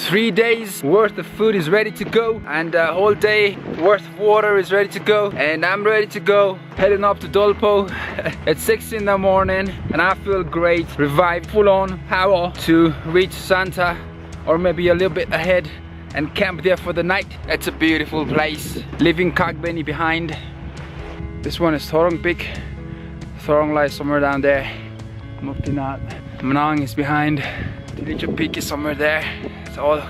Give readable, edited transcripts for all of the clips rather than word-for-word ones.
3 days worth of food is ready to go, and a whole day worth of water is ready to go, and I'm ready to go. Heading up to Dolpo at 6 in the morning, and I feel great, revived, full on power to reach Santa, or maybe a little bit ahead, and camp there for the night. It's a beautiful place, leaving Kagbeni behind. This one is Thorong Peak. Thorong lies somewhere down there. Muktinat. Manang is behind. Tilicho Peak is somewhere there. It's all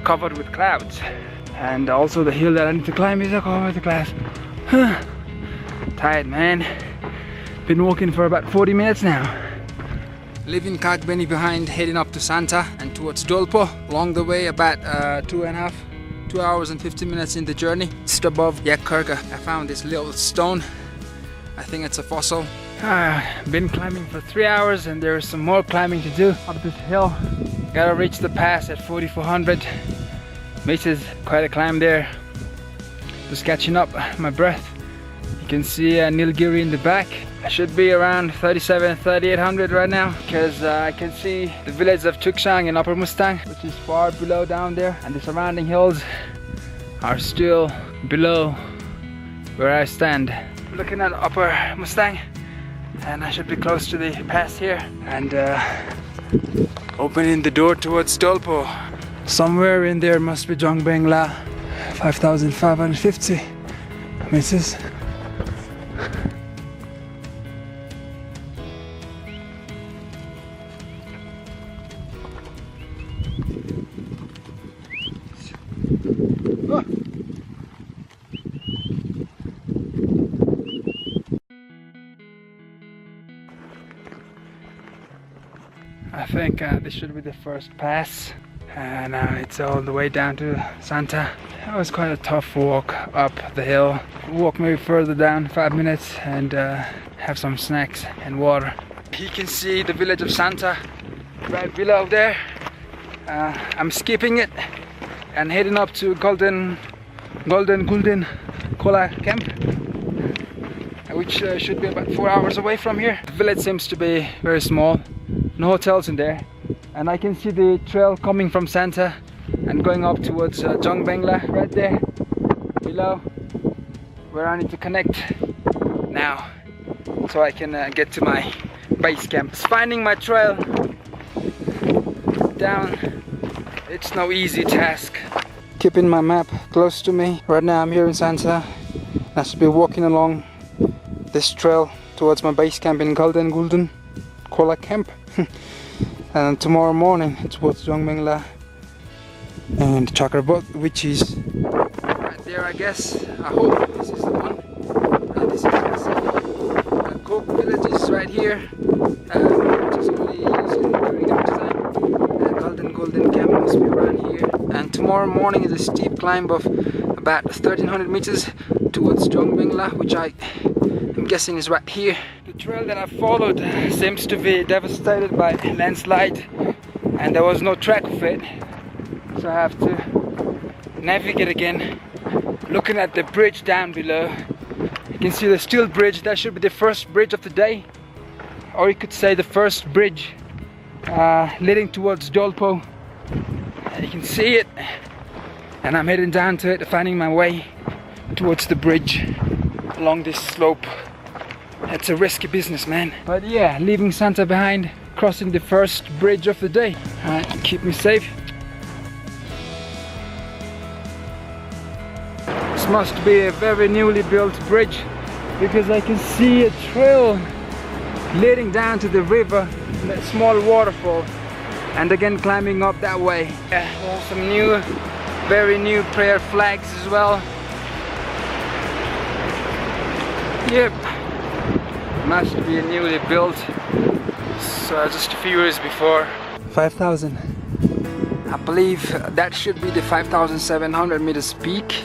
covered with clouds. And also the hill that I need to climb is covered with clouds. Tired, man. Been walking for about 40 minutes now. Leaving Kagbeni behind, heading up to Santa and towards Dolpo. Along the way, about 2 hours and 50 minutes in the journey. Just above Yak Kharka, I found this little stone. I think it's a fossil. Been climbing for 3 hours, and there's some more climbing to do up this hill. Gotta reach the pass at 4,400 meters. Quite a climb there. Just catching up my breath. You can see Nilgiri in the back. I should be around 3,800 right now, because I can see the village of Chuksang in Upper Mustang, which is far below down there, and the surrounding hills are still below where I stand. Looking at Upper Mustang, and I should be close to the pass here, and opening the door towards Dolpo. Somewhere in there must be Jungben, 5,550 meters. I think this should be the first pass, and it's all the way down to Santa. It was quite a tough walk up the hill. Walk maybe further down, 5 minutes, and have some snacks and water. You can see the village of Santa right below there. I'm skipping it and heading up to Golden Kola camp, which should be about 4 hours away from here. The village seems to be very small. No hotels in there, and I can see the trail coming from Santa and going up towards Jungben right there below, where I need to connect now so I can get to my base camp. Just finding my trail down, it's no easy task. Keeping my map close to me. Right now I'm here in Santa. I should be walking along this trail towards my base camp in Golden Kola camp. And tomorrow morning towards Jungben and Chharka Bhot, which is right there, I guess. I hope this is the one. This is the Coke village is right here, which is only used during the time. Golden camp must be around here. And tomorrow morning is a steep climb of about 1,300 meters towards Jungben, which I'm guessing is right here. The trail that I followed seems to be devastated by landslide, and there was no track of it, so I have to navigate again. Looking at the bridge down below, you can see the steel bridge. That should be the first bridge of the day, or you could say the first bridge leading towards Dolpo. You can see it, and I'm heading down to it, finding my way towards the bridge along this slope. It's a risky business, man. But yeah, leaving Santa behind, crossing the first bridge of the day. Keep me safe. This must be a very newly built bridge, because I can see a trail leading down to the river, a small waterfall, and again climbing up that way. Yeah, there's some new, very new prayer flags as well. Yep. Must be newly built, so just a few years before. 5,000. I believe that should be the 5,700 meters peak,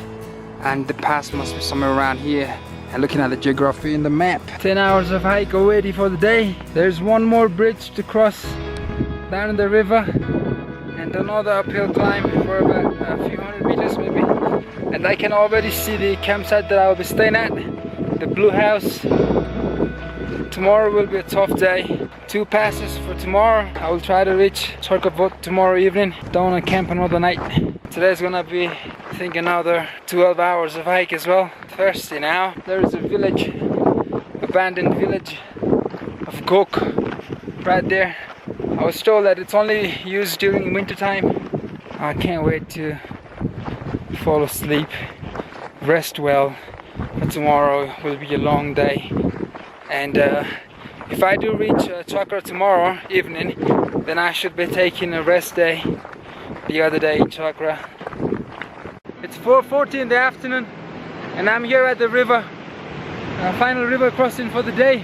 and the pass must be somewhere around here. And looking at the geography in the map, 10 hours of hike already for the day. There's one more bridge to cross down the river, and another uphill climb for about a few hundred meters maybe. And I can already see the campsite that I will be staying at, the blue house. Tomorrow will be a tough day. 2 passes for tomorrow I will try to reach Chharka Bhot tomorrow evening. Don't want to camp another night. Today's gonna be, I think, another 12 hours of hike as well. Thirsty now. There is a village, abandoned village of Gok right there. I was told that it's only used during winter time. I can't wait to fall asleep, rest well, but tomorrow will be a long day. And if I do reach Chharka tomorrow evening, then I should be taking a rest day the other day in Chharka. It's 4:40 in the afternoon and I'm here at the river, final river crossing for the day,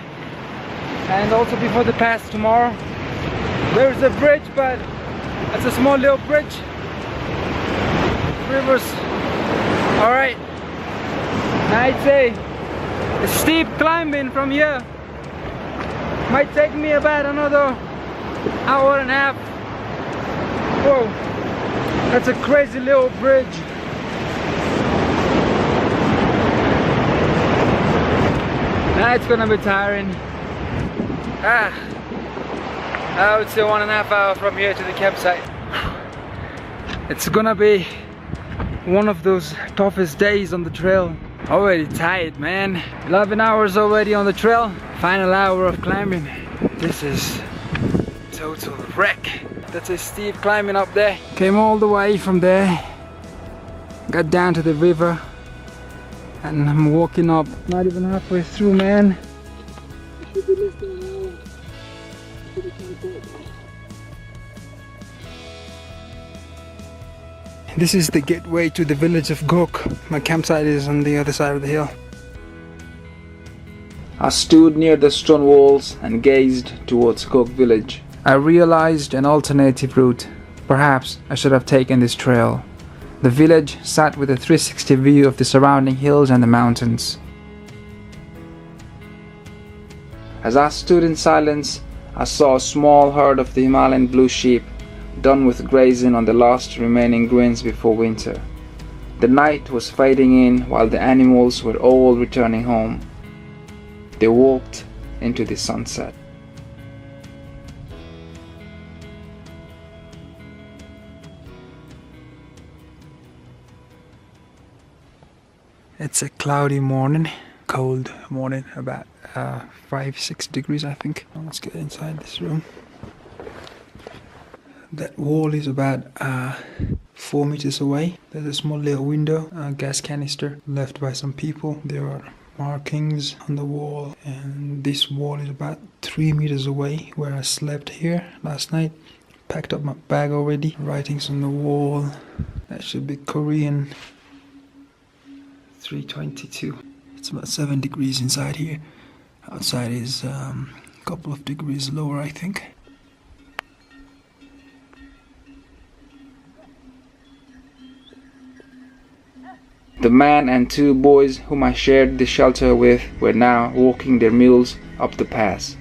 and also before the pass tomorrow. There's a bridge, but it's a small little bridge. Rivers, alright. I'd say a steep climbing from here. Might take me about another hour and a half. Whoa, that's a crazy little bridge. Now it's gonna be tiring. I would say 1.5 hours from here to the campsite. It's gonna be one of those toughest days on the trail. Already tired, man. 11 hours already on the trail. Final hour of climbing. This is total wreck. That's a steep climbing up there. Came all the way from there. Got down to the river. And I'm walking up. Not even halfway through, man. Should be less than an hour to the campsite. This is the gateway to the village of Gok. My campsite is on the other side of the hill. I stood near the stone walls and gazed towards Gok village. I realized an alternative route. Perhaps I should have taken this trail. The village sat with a 360 view of the surrounding hills and the mountains. As I stood in silence, I saw a small herd of the Himalayan blue sheep, done with grazing on the last remaining greens before winter. The night was fading in while the animals were all returning home. They walked into the sunset. It's a cloudy morning, cold morning, about 5-6 degrees I think. Let's get inside this room. That wall is about 4 meters away. There's a small little window, a gas canister left by some people. There are markings on the wall, and this wall is about 3 meters away where I slept here last night. Packed up my bag already. Writings on the wall. That should be Korean. 322. It's about 7 degrees inside here. Outside is a couple of degrees lower, I think. The man and 2 boys whom I shared the shelter with were now walking their mules up the pass.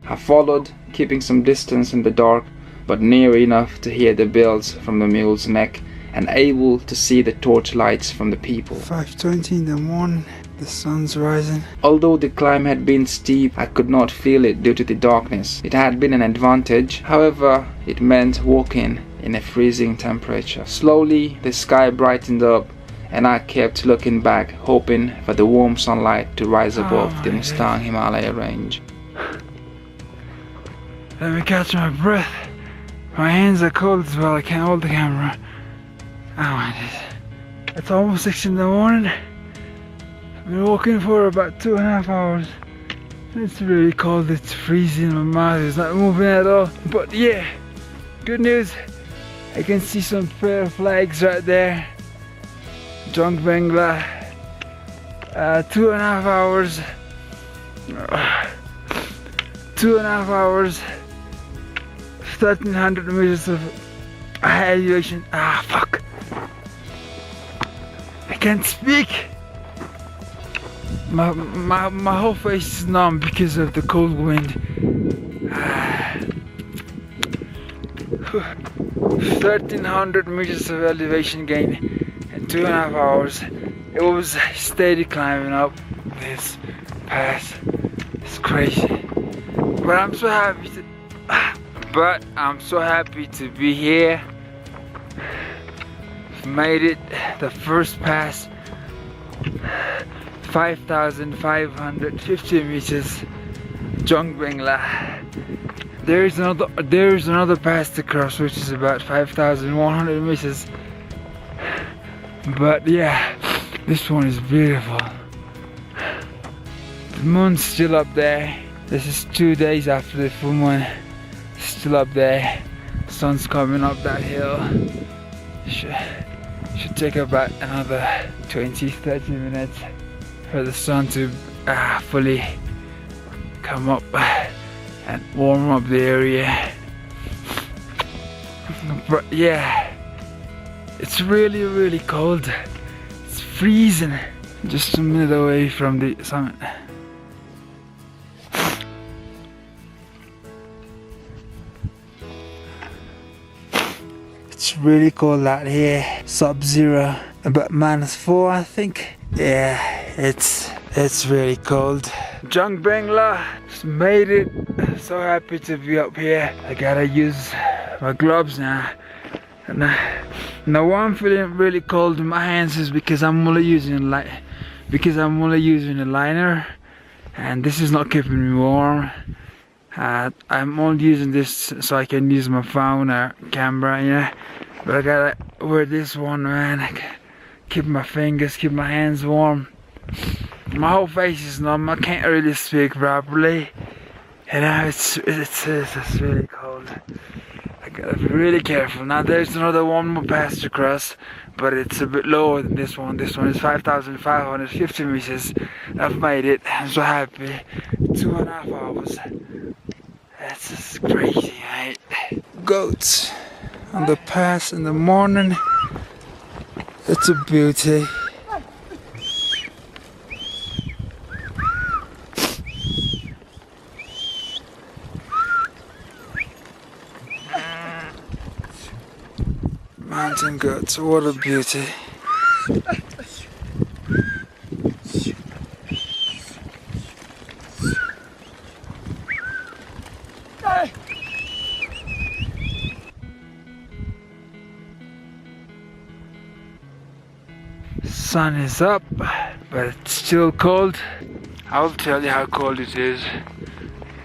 I followed, keeping some distance in the dark, but near enough to hear the bells from the mule's neck and able to see the torch lights from the people. 5:20 in the morning, the sun's rising. Although the climb had been steep, I could not feel it due to the darkness. It had been an advantage, however, it meant walking in a freezing temperature. Slowly, the sky brightened up, and I kept looking back, hoping for the warm sunlight to rise above the Mustang Himalaya range. Let me catch my breath. My hands are cold as well, I can't hold the camera. It's almost 6 in the morning. I've been walking for about 2.5 hours. It's really cold, it's freezing, my mouth is not moving at all. But yeah, good news, I can see some prayer flags right there. Jungben, 2.5 hours. 2.5 hours. 1,300 meters of elevation. Fuck. I can't speak. My whole face is numb because of the cold wind. 1,300 meters of elevation gain in 2.5 hours. It was steady climbing up this pass. It's crazy. But I'm so happy to but I'm so happy to be here. Made it, the first pass, 5,550 meters, Jungben. There's another pass to cross, which is about 5,100 meters. But yeah, this one is beautiful. The moon's still up there. This is 2 days after the full moon. Still up there. Sun's coming up that hill. Should take about another 20-30 minutes for the sun to fully come up and warm up the area. But yeah, it's really cold. It's freezing. Just a minute away from the summit. It's really cold out here. Sub-zero, about -4, I think. Yeah, it's really cold. Jungben, just made it. So happy to be up here. I gotta use my gloves now. And now why I'm feeling really cold in my hands is because I'm only using a liner, and this is not keeping me warm. I'm only using this so I can use my phone or camera, yeah. But I gotta wear this one, man. Keep my fingers, keep my hands warm. My whole face is numb. I can't really speak properly. You know, it's really cold. I gotta be really careful. Now there's one more pass to cross, but it's a bit lower than this one. This one is 5,550 meters. I've made it. I'm so happy. 2.5 hours. That's just crazy, mate. Goats on the pass in the morning. It's a beauty. Mountain goats, what a beauty. Sun is up, but it's still cold. I'll tell you how cold it is.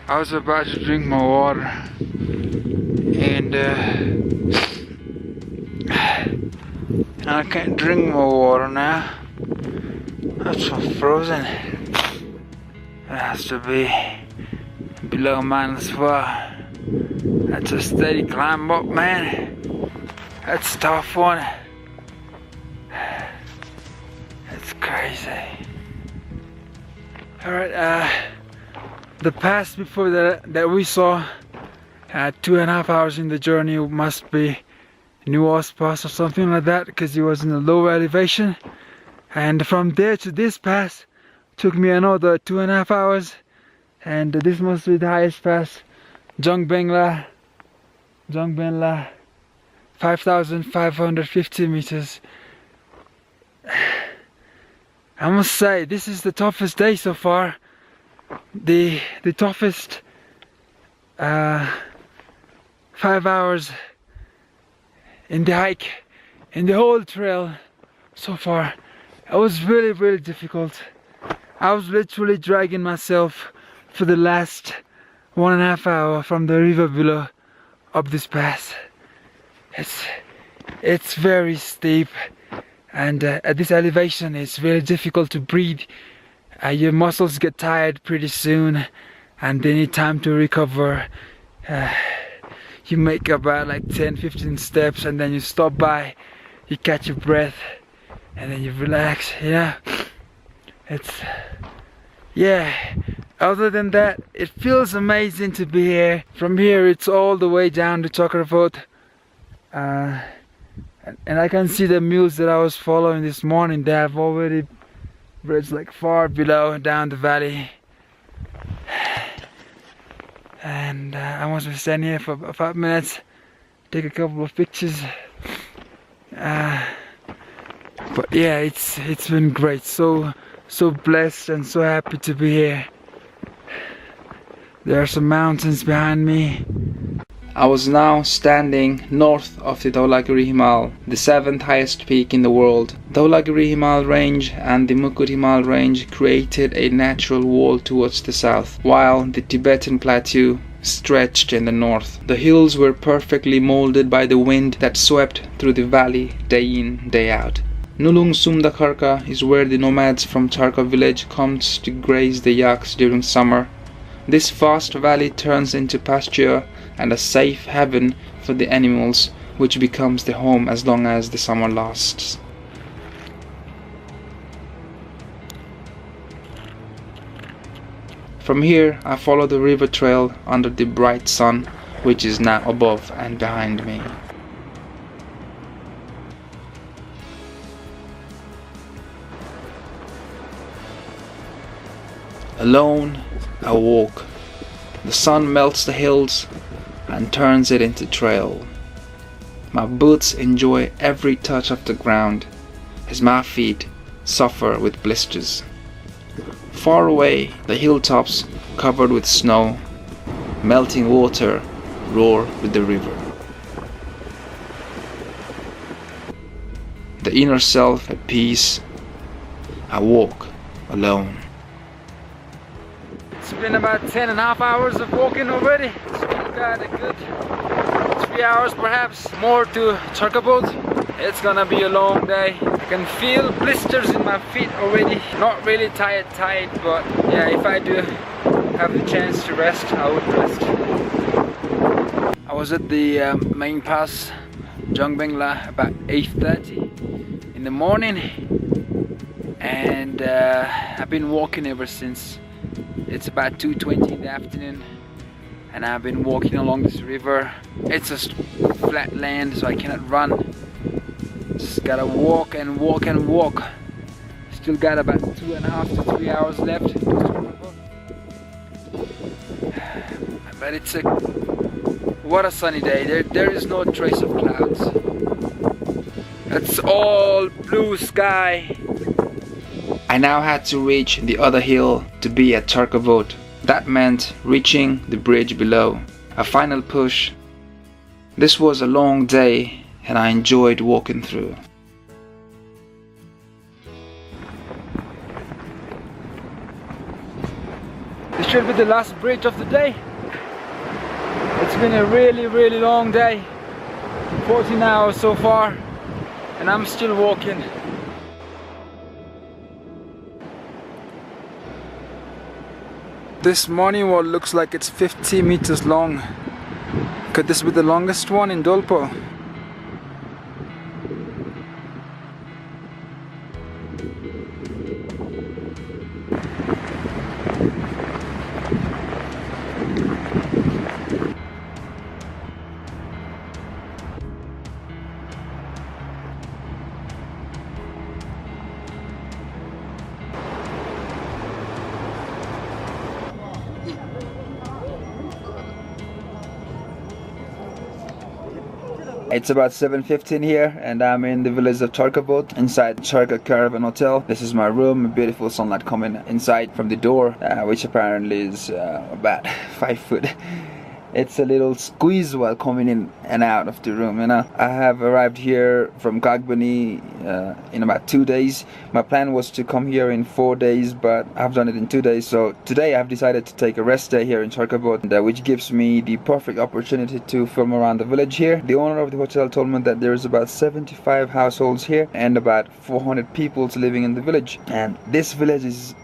I was about to drink my water, and I can't drink my water now. That's so frozen. It has to be below -4. That's a steady climb up, man. That's a tough one. It's crazy. Alright, the pass before that we saw, 2.5 hours in the journey, must be New Pass or something like that, because it was in a low elevation. And from there to this pass took me another 2.5 hours, and this must be the highest pass, Jungben, 5,550 meters. I must say, this is the toughest day so far. The toughest 5 hours in the hike, in the whole trail so far. It was really difficult. I was literally dragging myself for the last 1.5 hours from the river below up this pass. It's very steep, and at this elevation it's very difficult to breathe. Your muscles get tired pretty soon, and they need time to recover. You make about like 10-15 steps, and then you stop by, you catch your breath, and then you relax. Yeah, other than that, it feels amazing to be here. From here it's all the way down to Chharka Bhot, and I can see the mules that I was following this morning. They have already bridged like far below down the valley. And I must be standing here for about 5 minutes, take a couple of pictures. But yeah, it's been great. So blessed and so happy to be here. There are some mountains behind me. I was now standing north of the Dhaulagiri Himal, the 7th highest peak in the world. Dhaulagiri Himal range and the Mukur Himal range created a natural wall towards the south, while the Tibetan plateau stretched in the north. The hills were perfectly molded by the wind that swept through the valley day in, day out. Nulung Sumda Kharka is where the nomads from Chharka village come to graze the yaks during summer. This vast valley turns into pasture and a safe haven for the animals, which becomes the home as long as the summer lasts. From here I follow the river trail under the bright sun, which is now above and behind me. Alone I walk. The sun melts the hills and turns it into trail. My boots enjoy every touch of the ground as my feet suffer with blisters. Far away, the hilltops covered with snow, melting water roar with the river. The inner self at peace, I walk alone. It's been about 10.5 hours of walking already. We've got a good 3 hours perhaps more to Chharka Bhot. It's gonna be a long day. I can feel blisters in my feet already. Not really tired, but yeah, if I do have the chance to rest, I would rest. I was at the main pass, Jungben, about 8:30 in the morning, and I've been walking ever since. It's about 2:20 in the afternoon, and I've been walking along this river. It's just flat land, so I cannot run. Just gotta walk and walk and walk. Still got about 2.5 to 3 hours left. But it's what a sunny day. There is no trace of clouds. It's all blue sky. I now had to reach the other hill to be at Chharka Bhot. That meant reaching the bridge below. A final push. This was a long day and I enjoyed walking through. This should be the last bridge of the day. It's been a really long day. 14 hours so far and I'm still walking. This morning wall looks like it's 50 meters long. Could this be the longest one in Dolpo? It's about 7:15 here and I'm in the village of Chharka Bhot inside Chharka Caravan Hotel. This is my room, beautiful sunlight coming inside from the door, which apparently is about 5 foot. It's a little squeeze while coming in and out of the room, you know. I have arrived here from Kagbeni in about 2 days. My plan was to come here in 4 days, but I've done it in 2 days. So today I've decided to take a rest day here in Chharka Bhot, which gives me the perfect opportunity to film around the village here. The owner of the hotel told me that there's about 75 households here and about 400 people living in the village. And this village is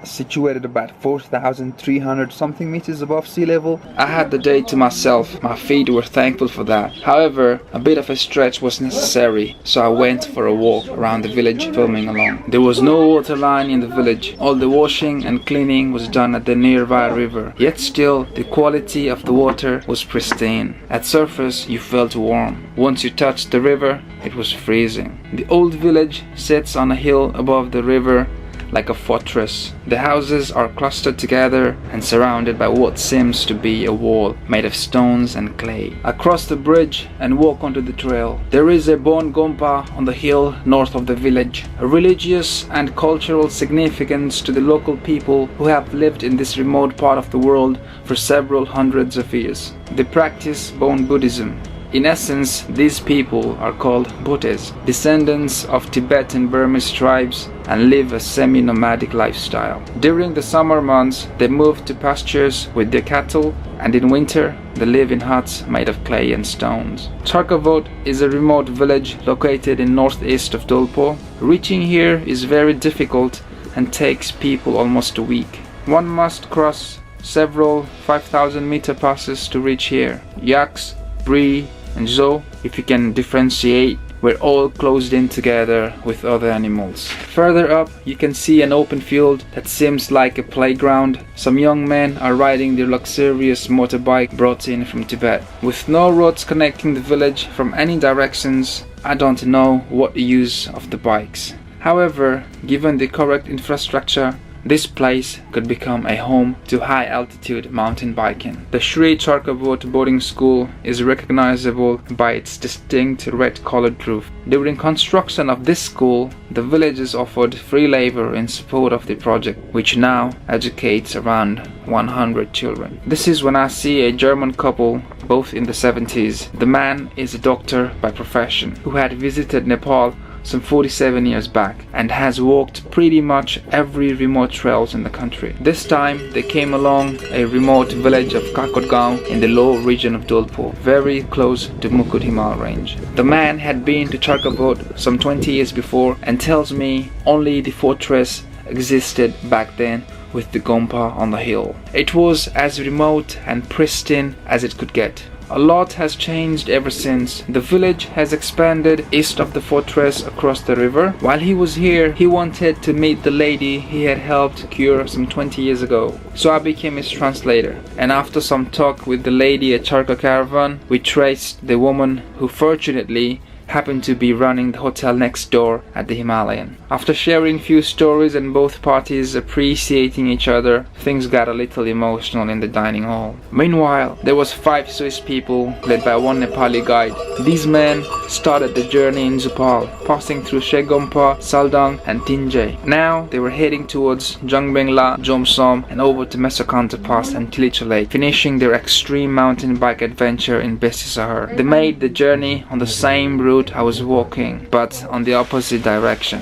situated about 4,300 something meters above sea level. I had the day to myself. My feet were thankful for that. However, a bit of a stretch was necessary, so I went for a walk around the village filming along. There was no water line in the village. All the washing and cleaning was done at the nearby river. Yet still, the quality of the water was pristine. At surface, you felt warm. Once you touched the river, it was freezing. The old village sits on a hill above the river, like a fortress. The houses are clustered together and surrounded by what seems to be a wall made of stones and clay. I cross the bridge and walk onto the trail. There is a bone gompa on the hill north of the village, a religious and cultural significance to the local people who have lived in this remote part of the world for several hundreds of years. They practice bone Buddhism. In essence, these people are called Bhotes, descendants of Tibetan Burmese tribes, and live a semi-nomadic lifestyle. During the summer months, they move to pastures with their cattle, and in winter, they live in huts made of clay and stones. Chharka Bhot is a remote village located in northeast of Dolpo. Reaching here is very difficult and takes people almost a week. One must cross several 5,000-meter passes to reach here. Yaks, Bri, and Zo, if you can differentiate, were all closed in together with other animals. Further up, you can see an open field that seems like a playground. Some young men are riding their luxurious motorbike brought in from Tibet. With no roads connecting the village from any directions, I don't know what the use of the bikes. However, given the correct infrastructure, this place could become a home to high-altitude mountain biking. The Sri Chharka Bhot boarding school is recognizable by its distinct red-colored roof. During construction of this school, the villagers offered free labor in support of the project, which now educates around 100 children. This is when I see a German couple, both in the 70s. The man is a doctor by profession who had visited Nepal some 47 years back and has walked pretty much every remote trails in the country. This time they came along a remote village of Kagbeni in the low region of Dolpo, very close to Mukud Himal range. The man had been to Chharka Bhot some 20 years before and tells me only the fortress existed back then with the Gompa on the hill. It was as remote and pristine as it could get. A lot has changed ever since. The village has expanded east of the fortress across the river. While he was here, he wanted to meet the lady he had helped cure some 20 years ago. So I became his translator. And after some talk with the lady at Chharka caravan, we traced the woman who fortunately happened to be running the hotel next door at the Himalayan. After sharing few stories and both parties appreciating each other, things got a little emotional in the dining hall. Meanwhile, there was 5 Swiss people led by one Nepali guide. These men started the journey in Nepal, passing through Shegompa, Saldang and Tinjai. Now they were heading towards Jungben La, Jomsom and over to Mesokanta Pass and Tilicha Lake, finishing their extreme mountain bike adventure in Besi Sahar. They made the journey on the same route I was walking, but on the opposite direction.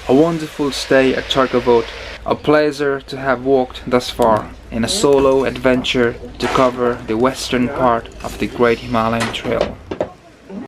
A wonderful stay at Chharka Bhot. A pleasure to have walked thus far in a solo adventure to cover the western part of the Great Himalayan Trail.